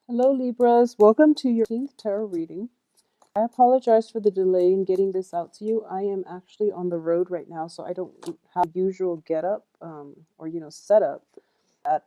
Hello, Libras. Welcome to your 15th tarot reading. I apologize for the delay in getting this out to you. I am actually on the road right now, so I don't have usual get up or setup at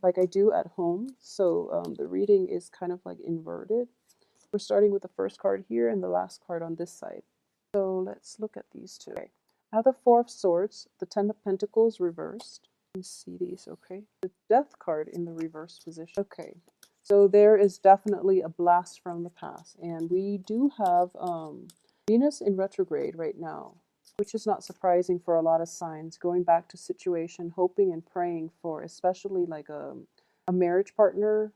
like I do at home. So the reading is kind of like inverted. We're starting with the first card here and the last card on this side. So let's look at these two. Okay. I have the Four of Swords, the Ten of Pentacles reversed. Let me see these, okay? The Death card in the reverse position. Okay, so there is definitely a blast from the past. And we do have Venus in retrograde right now, which is not surprising for a lot of signs. Going back to situation, hoping and praying for especially like a marriage partner,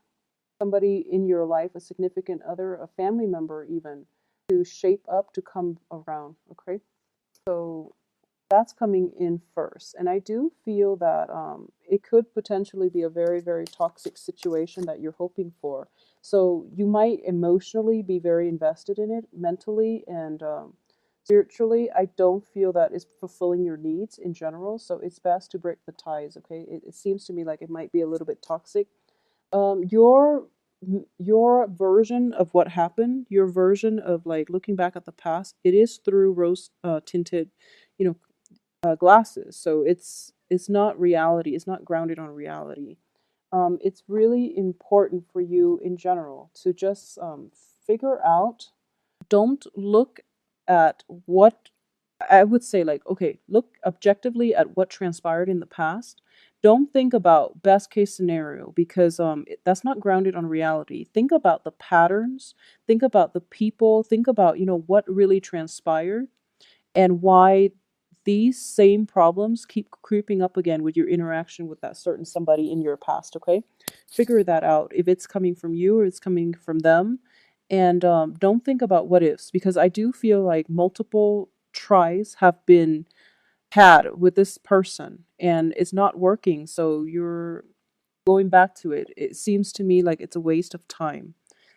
somebody in your life, a significant other, a family member even, to shape up, to come around, okay? So that's coming in first. And I do feel that it could potentially be a very, very toxic situation that you're hoping for. So you might emotionally be very invested in it, mentally and spiritually. I don't feel that is fulfilling your needs in general. So it's best to break the ties, okay? It seems to me like it might be a little bit toxic. um your your version of what happened, your version of like looking back at the past, it is through rose tinted, you know glasses. So it's not reality, it's not grounded on reality. It's really important for you in general to just figure out, don't look at what, I would say, like, okay, look objectively at what transpired in the past. Don't think about best case scenario because that's not grounded on reality. Think about the patterns, think about the people, think about, what really transpired and why these same problems keep creeping up again with your interaction with that certain somebody in your past, okay? Figure that out, if it's coming from you or it's coming from them. And don't think about what ifs, because I do feel like multiple tries have been had with this person and it's not working. So you're going back to it. It seems to me like it's a waste of time.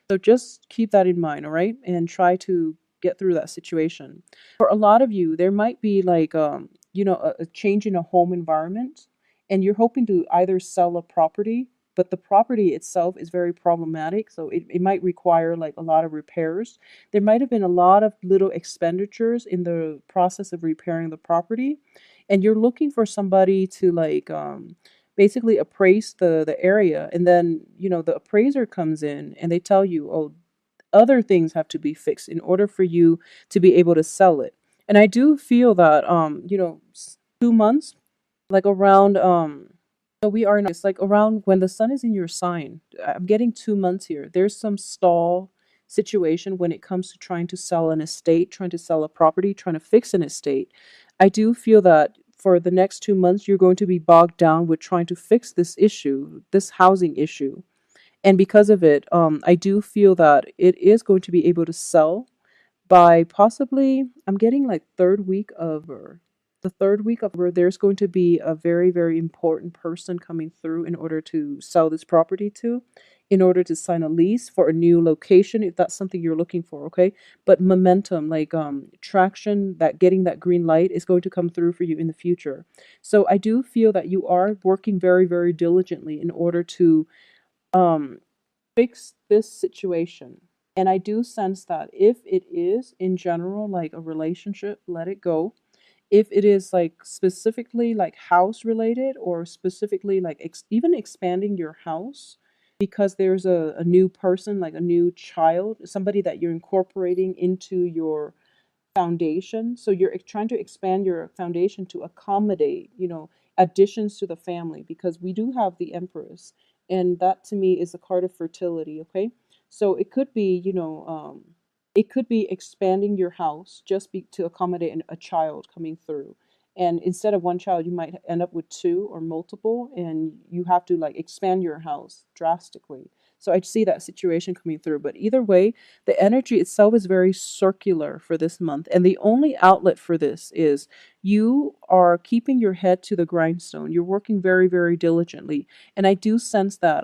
So just keep that in mind, all right? And try to get through that situation. For a lot of you, there might be like a change in a home environment, and you're hoping to either sell a property, but the property itself is very problematic, so it might require like a lot of repairs. There might have been a lot of little expenditures in the process of repairing the property, and you're looking for somebody to like basically appraise the area, and then the appraiser comes in and they tell you, oh, other things have to be fixed in order for you to be able to sell it. And I do feel that 2 months, like around so we are now, it's like around when the sun is in your sign. I'm getting 2 months here. There's some stall situation when it comes to trying to sell an estate, trying to sell a property, trying to fix an estate. I do feel that for the next 2 months you're going to be bogged down with trying to fix this issue, this housing issue. And because of it, I do feel that it is going to be able to sell by possibly, I'm getting like the third week of where there's going to be a very, very important person coming through in order to sell this property to, in order to sign a lease for a new location, if that's something you're looking for, okay? But momentum, like traction, that getting that green light is going to come through for you in the future. So I do feel that you are working very, very diligently in order to um fix this situation. And I do sense that if it is in general like a relationship, let it go. If it is like specifically like house related, or specifically like even expanding your house because there's a new person, like a new child, somebody that you're incorporating into your foundation. So you're trying to expand your foundation to accommodate, additions to the family, because we do have the Empress, and that to me is a card of fertility. Okay, so it could be, it could be expanding your house just to accommodate a child coming through. And instead of one child, you might end up with two or multiple, and you have to like expand your house drastically. So I see that situation coming through. But either way, the energy itself is very circular for this month. And the only outlet for this is you are keeping your head to the grindstone. You're working very, very diligently. And I do sense that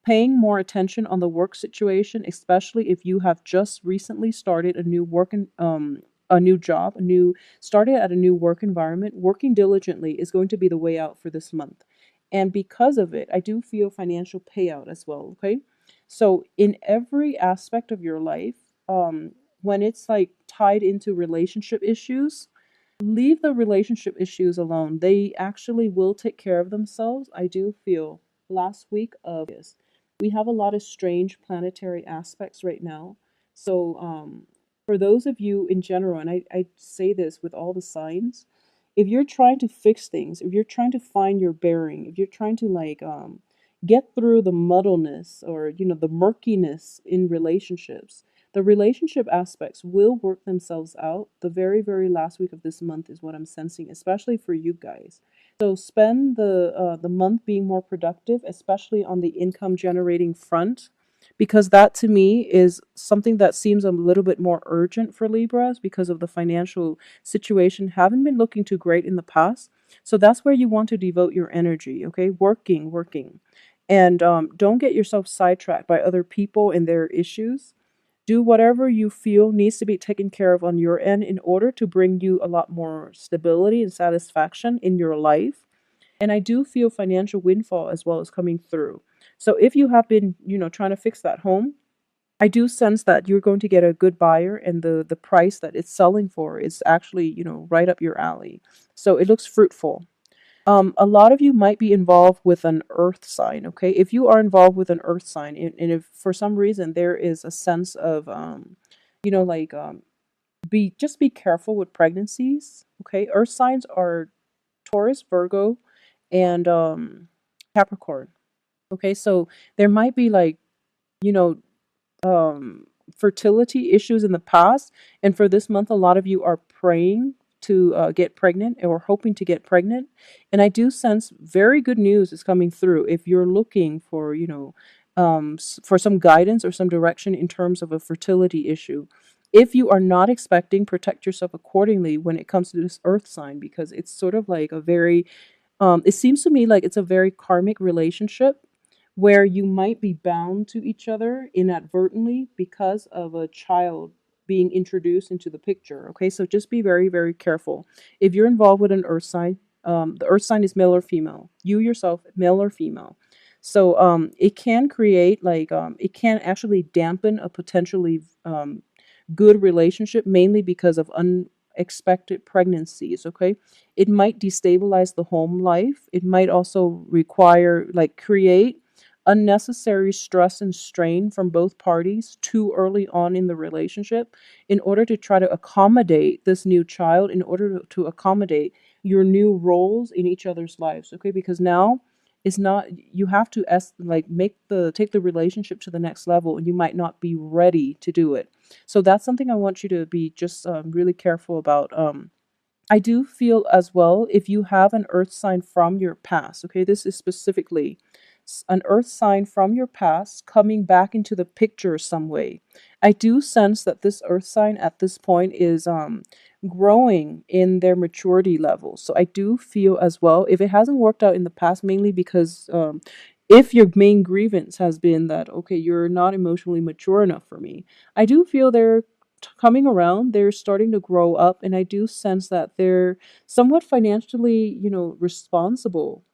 paying more attention on the work situation, especially if you have just recently started a new a new job, started at a new work environment, working diligently is going to be the way out for this month. And because of it, I do feel financial payout as well. Okay. So in every aspect of your life, when it's like tied into relationship issues, leave the relationship issues alone. They actually will take care of themselves. I do feel last week of this, we have a lot of strange planetary aspects right now. So, for those of you in general, and I say this with all the signs, if you're trying to fix things, if you're trying to find your bearing, if you're trying to like get through the muddleness or the murkiness in relationships, the relationship aspects will work themselves out. The very, very last week of this month is what I'm sensing, especially for you guys. So spend the month being more productive, especially on the income generating front, because that to me is something that seems a little bit more urgent for Libras because of the financial situation haven't been looking too great in the past. So that's where you want to devote your energy. Okay, working, and don't get yourself sidetracked by other people and their issues. Do whatever you feel needs to be taken care of on your end in order to bring you a lot more stability and satisfaction in your life. And I do feel financial windfall as well as coming through. So if you have been, trying to fix that home, I do sense that you're going to get a good buyer, and the price that it's selling for is actually, right up your alley. So it looks fruitful. A lot of you might be involved with an earth sign, okay? If you are involved with an earth sign, and if for some reason there is a sense of, like, be careful with pregnancies, okay? Earth signs are Taurus, Virgo, and Capricorn, okay? So there might be like, you know, um, fertility issues in the past. And for this month, a lot of you are praying to get pregnant or hoping to get pregnant. And I do sense very good news is coming through if you're looking for, for some guidance or some direction in terms of a fertility issue. If you are not expecting, protect yourself accordingly when it comes to this earth sign, because it's sort of like a very it seems to me like it's a very karmic relationship where you might be bound to each other inadvertently because of a child being introduced into the picture. Okay, so just be very, very careful. If you're involved with an earth sign, the earth sign is male or female. You yourself, male or female. So it can create like it can actually dampen a potentially good relationship, mainly because of unexpected pregnancies. Okay, it might destabilize the home life. It might also require like create unnecessary stress and strain from both parties too early on in the relationship in order to try to accommodate this new child, in order to accommodate your new roles in each other's lives. Okay, because now it's not, you have to like make the take the relationship to the next level, and you might not be ready to do it. So that's something I want you to be just really careful about. I do feel as well, if you have an earth sign from your past, okay, this is specifically an earth sign from your past coming back into the picture some way. I do sense that this earth sign at this point is growing in their maturity level. So I do feel as well, if it hasn't worked out in the past, mainly because if your main grievance has been that, okay, you're not emotionally mature enough for me, I do feel they're coming around. They're starting to grow up, and I do sense that they're somewhat financially, responsible.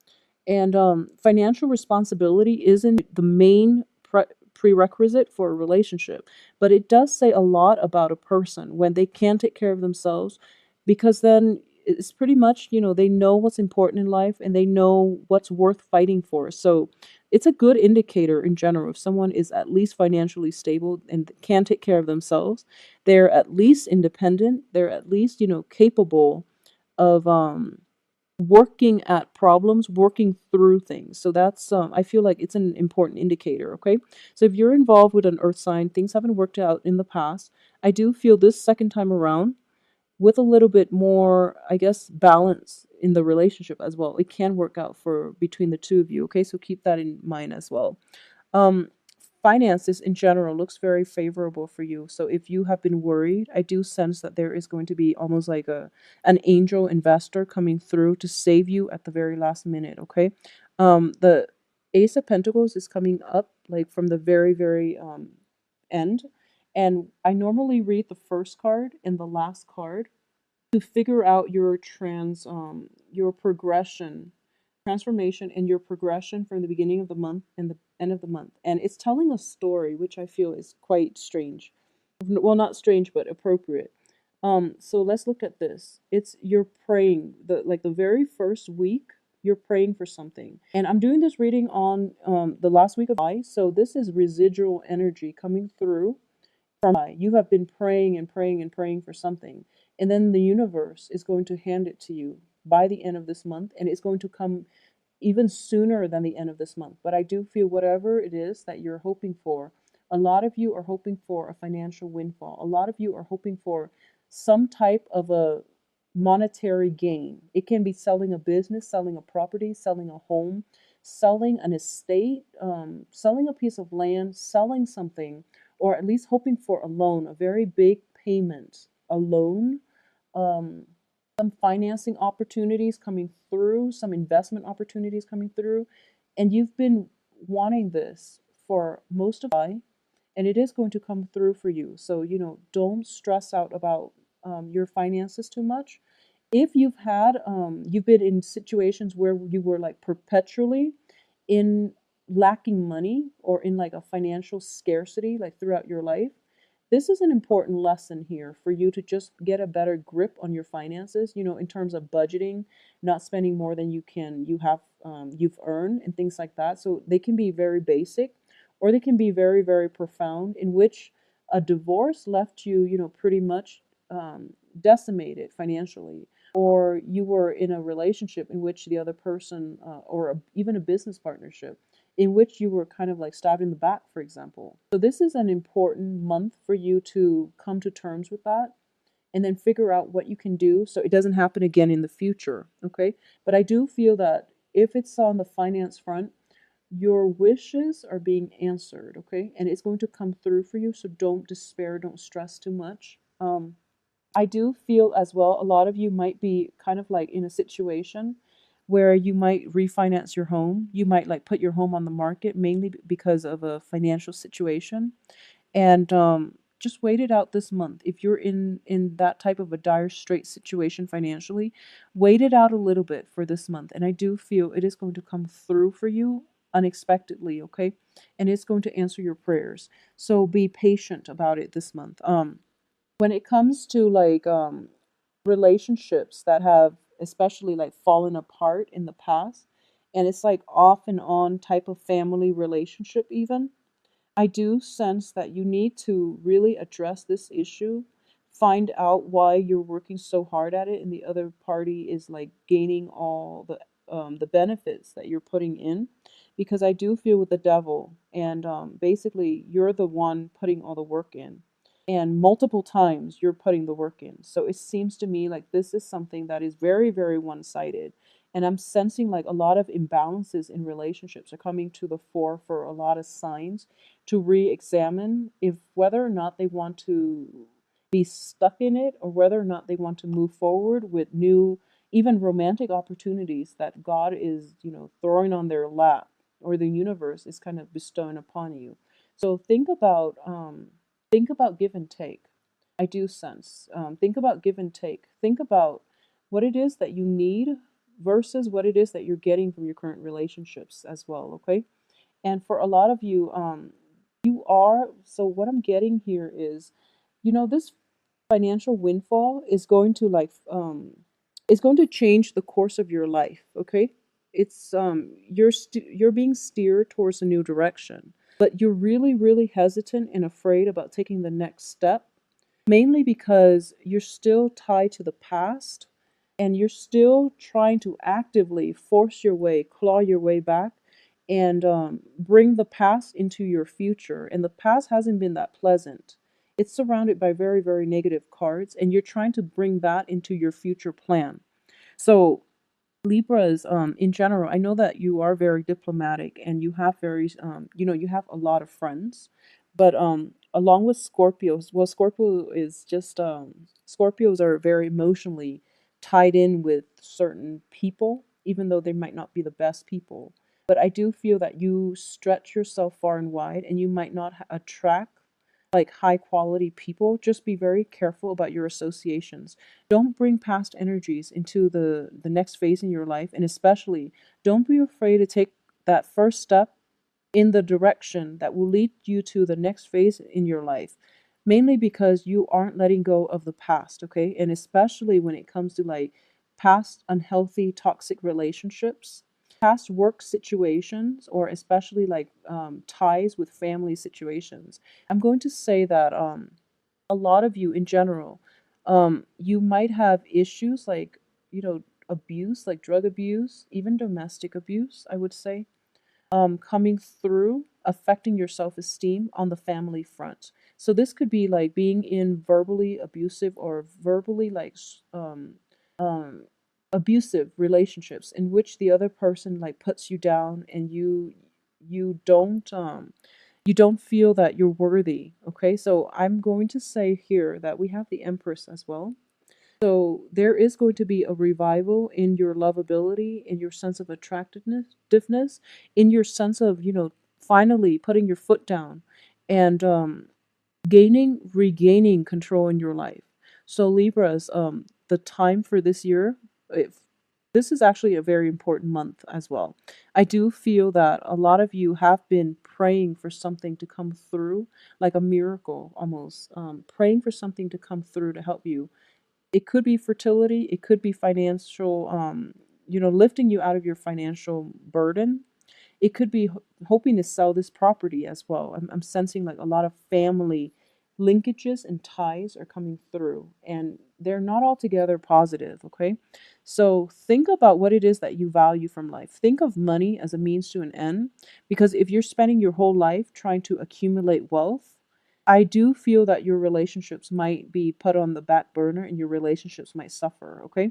And financial responsibility isn't the main prerequisite for a relationship, but it does say a lot about a person when they can take care of themselves, because then it's pretty much, they know what's important in life and they know what's worth fighting for. So it's a good indicator in general if someone is at least financially stable and can take care of themselves. They're at least independent. They're at least, capable of working at problems, working through things. So that's I feel like it's an important indicator. Okay, so if you're involved with an earth sign, things haven't worked out in the past. I do feel this second time around, with a little bit more, I guess, balance in the relationship as well, it can work out for between the two of you. Okay, so keep that in mind as well. um Finances in general looks very favorable for you. So if you have been worried, I do sense that there is going to be almost like an angel investor coming through to save you at the very last minute. Okay, the Ace of Pentacles is coming up like from the very, very end, and I normally read the first card and the last card to figure out your your progression transformation and your progression from the beginning of the month and the end of the month. And it's telling a story, which I feel is quite strange. Well, not strange, but appropriate. So let's look at this. It's you're praying the very first week, you're praying for something. And I'm doing this reading on the last week of July, so this is residual energy coming through from July. You have been praying and praying and praying for something, and then the universe is going to hand it to you by the end of this month, and it's going to come even sooner than the end of this month. But I do feel whatever it is that you're hoping for, a lot of you are hoping for a financial windfall. A lot of you are hoping for some type of a monetary gain. It can be selling a business, selling a property, selling a home, selling an estate, selling a piece of land, selling something, or at least hoping for a loan, a very big payment, a loan. Um, some financing opportunities coming through, some investment opportunities coming through, and you've been wanting this for most of July, and it is going to come through for you. So, don't stress out about your finances too much. If you've been in situations where you were like perpetually in lacking money or in like a financial scarcity, like throughout your life, this is an important lesson here for you to just get a better grip on your finances, in terms of budgeting, not spending more than you've earned and things like that. So they can be very basic or they can be very, very profound, in which a divorce left you, pretty much decimated financially, or you were in a relationship in which the other person, even a business partnership, in which you were kind of like stabbed in the back, for example. So this is an important month for you to come to terms with that and then figure out what you can do so it doesn't happen again in the future, okay? But I do feel that if it's on the finance front, your wishes are being answered, okay? And it's going to come through for you, so don't despair, don't stress too much. I do feel as well, a lot of you might be kind of like in a situation where you might refinance your home. You might like put your home on the market mainly because of a financial situation. And just wait it out this month. If you're in that type of a dire straight situation financially, wait it out a little bit for this month. And I do feel it is going to come through for you unexpectedly, okay? And it's going to answer your prayers. So be patient about it this month. When it comes to like relationships that have especially like fallen apart in the past, and it's like off and on type of family relationship even, I do sense that you need to really address this issue, find out why you're working so hard at it and the other party is like gaining all the benefits that you're putting in, because I do feel with the devil, and basically you're the one putting all the work in, and multiple times you're putting the work in. So it seems to me like this is something that is very, very one-sided. And I'm sensing like a lot of imbalances in relationships are coming to the fore for a lot of signs to re-examine if whether or not they want to be stuck in it, or whether or not they want to move forward with new, even romantic opportunities that God is, throwing on their lap, or the universe is kind of bestowing upon you. So think about give and take. I do sense. Think about give and take. Think about what it is that you need versus what it is that you're getting from your current relationships as well. Okay. And for a lot of you, so what I'm getting here is, this financial windfall is going to is going to change the course of your life, okay? It's you're being steered towards a new direction, but you're really, really hesitant and afraid about taking the next step, mainly because you're still tied to the past and you're still trying to actively force your way, claw your way back, and bring the past into your future. And the past hasn't been that pleasant. It's surrounded by very, very negative cards, and you're trying to bring that into your future plan. So Libras, in general, I know that you are very diplomatic and you have you have a lot of friends, but along with Scorpios, well, Scorpios are very emotionally tied in with certain people, even though they might not be the best people. But I do feel that you stretch yourself far and wide, and you might not attract like high quality people, just be very careful about your associations. Don't bring past energies into the next phase in your life, and especially don't be afraid to take that first step in the direction that will lead you to the next phase in your life, mainly because you aren't letting go of the past, okay? And especially when it comes to like past unhealthy toxic relationships, past work situations, or especially like ties with family situations. I'm going to say that a lot of you in general, you might have issues like, abuse, like drug abuse, even domestic abuse, I would say, coming through, affecting your self esteem on the family front. So this could be like being in verbally abusive or verbally like um, abusive relationships in which the other person like puts you down, and you don't feel that you're worthy. Okay, so I'm going to say here that we have the Empress as well. So there is going to be a revival in your lovability, in your sense of attractiveness, in your sense of, finally putting your foot down and regaining control in your life. So Libras, the time for this year, if this is actually a very important month as well. I do feel that a lot of you have been praying for something to come through, like a miracle almost, praying for something to come through to help you. It could be fertility, it could be financial, lifting you out of your financial burden. It could be hoping to sell this property as well. I'm sensing like a lot of family linkages and ties are coming through, and they're not altogether positive, okay? So think about what it is that you value from life. Think of money as a means to an end, because if you're spending your whole life trying to accumulate wealth, I do feel that your relationships might be put on the back burner and your relationships might suffer, okay?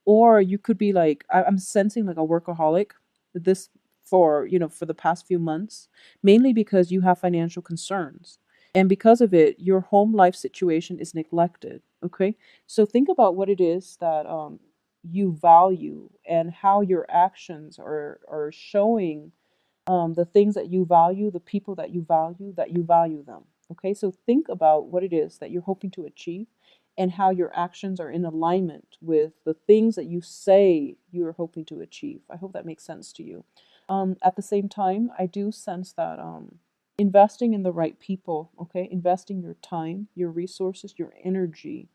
Or you could be like, I'm sensing like a workaholic this for the past few months, mainly because you have financial concerns. And because of it, your home life situation is neglected, okay? So think about what it is that you value and how your actions are showing the things that you value, the people that you value them. Okay, so think about what it is that you're hoping to achieve and how your actions are in alignment with the things that you say you're hoping to achieve. I hope that makes sense to you. At the same time, I do sense that investing in the right people, okay, investing your time, your resources, your energy.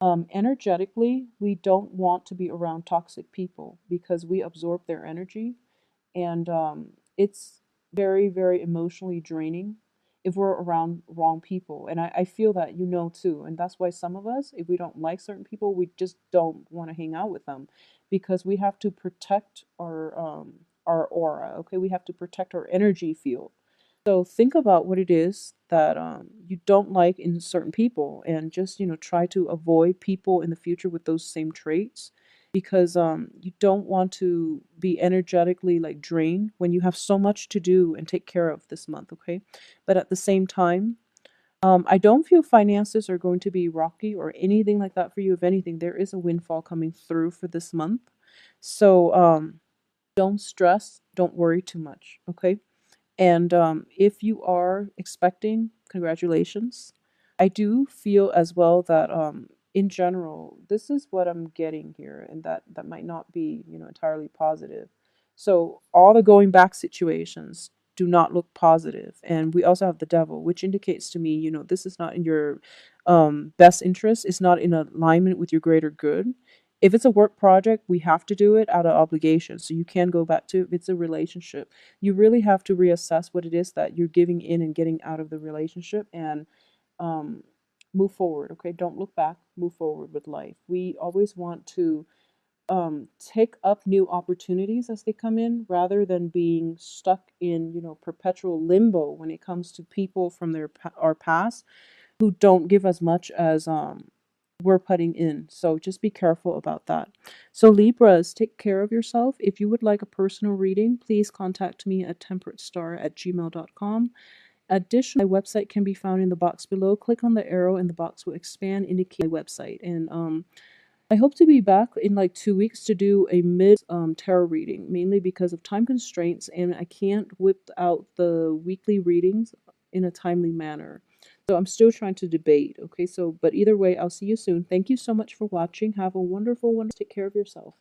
Energetically, we don't want to be around toxic people because we absorb their energy, and it's very, very emotionally draining if we're around wrong people. And I feel that too, and that's why some of us, if we don't like certain people, we just don't want to hang out with them, because we have to protect our aura. Okay, we have to protect our energy field. So think about what it is that you don't like in certain people, and just try to avoid people in the future with those same traits, because you don't want to be energetically like drained when you have so much to do and take care of this month, okay? But at the same time, I don't feel finances are going to be rocky or anything like that for you. If anything, there is a windfall coming through for this month. So don't stress, don't worry too much, okay? And if you are expecting, congratulations. I do feel as well that in general, this is what I'm getting here, and that might not be entirely positive. So all the going back situations do not look positive, and we also have the devil, which indicates to me, this is not in your best interest. It's not in alignment with your greater good. If it's a work project, we have to do it out of obligation. So you can go back to, if it's a relationship, you really have to reassess what it is that you're giving in and getting out of the relationship, and um, move forward. Okay, don't look back, move forward with life. We always want to take up new opportunities as they come in, rather than being stuck in perpetual limbo when it comes to people from our past who don't give as much as we're putting in. So just be careful about that. So Libras, take care of yourself. If you would like a personal reading, please contact me at temperatestar@gmail.com. Additionally, my website can be found in the box below. Click on the arrow and the box will expand, indicate my website. And I hope to be back in like 2 weeks to do a mid tarot reading, mainly because of time constraints, and I can't whip out the weekly readings in a timely manner. So I'm still trying to debate. Okay, so but either way, I'll see you soon. Thank you so much for watching. Have a wonderful one. Take care of yourself.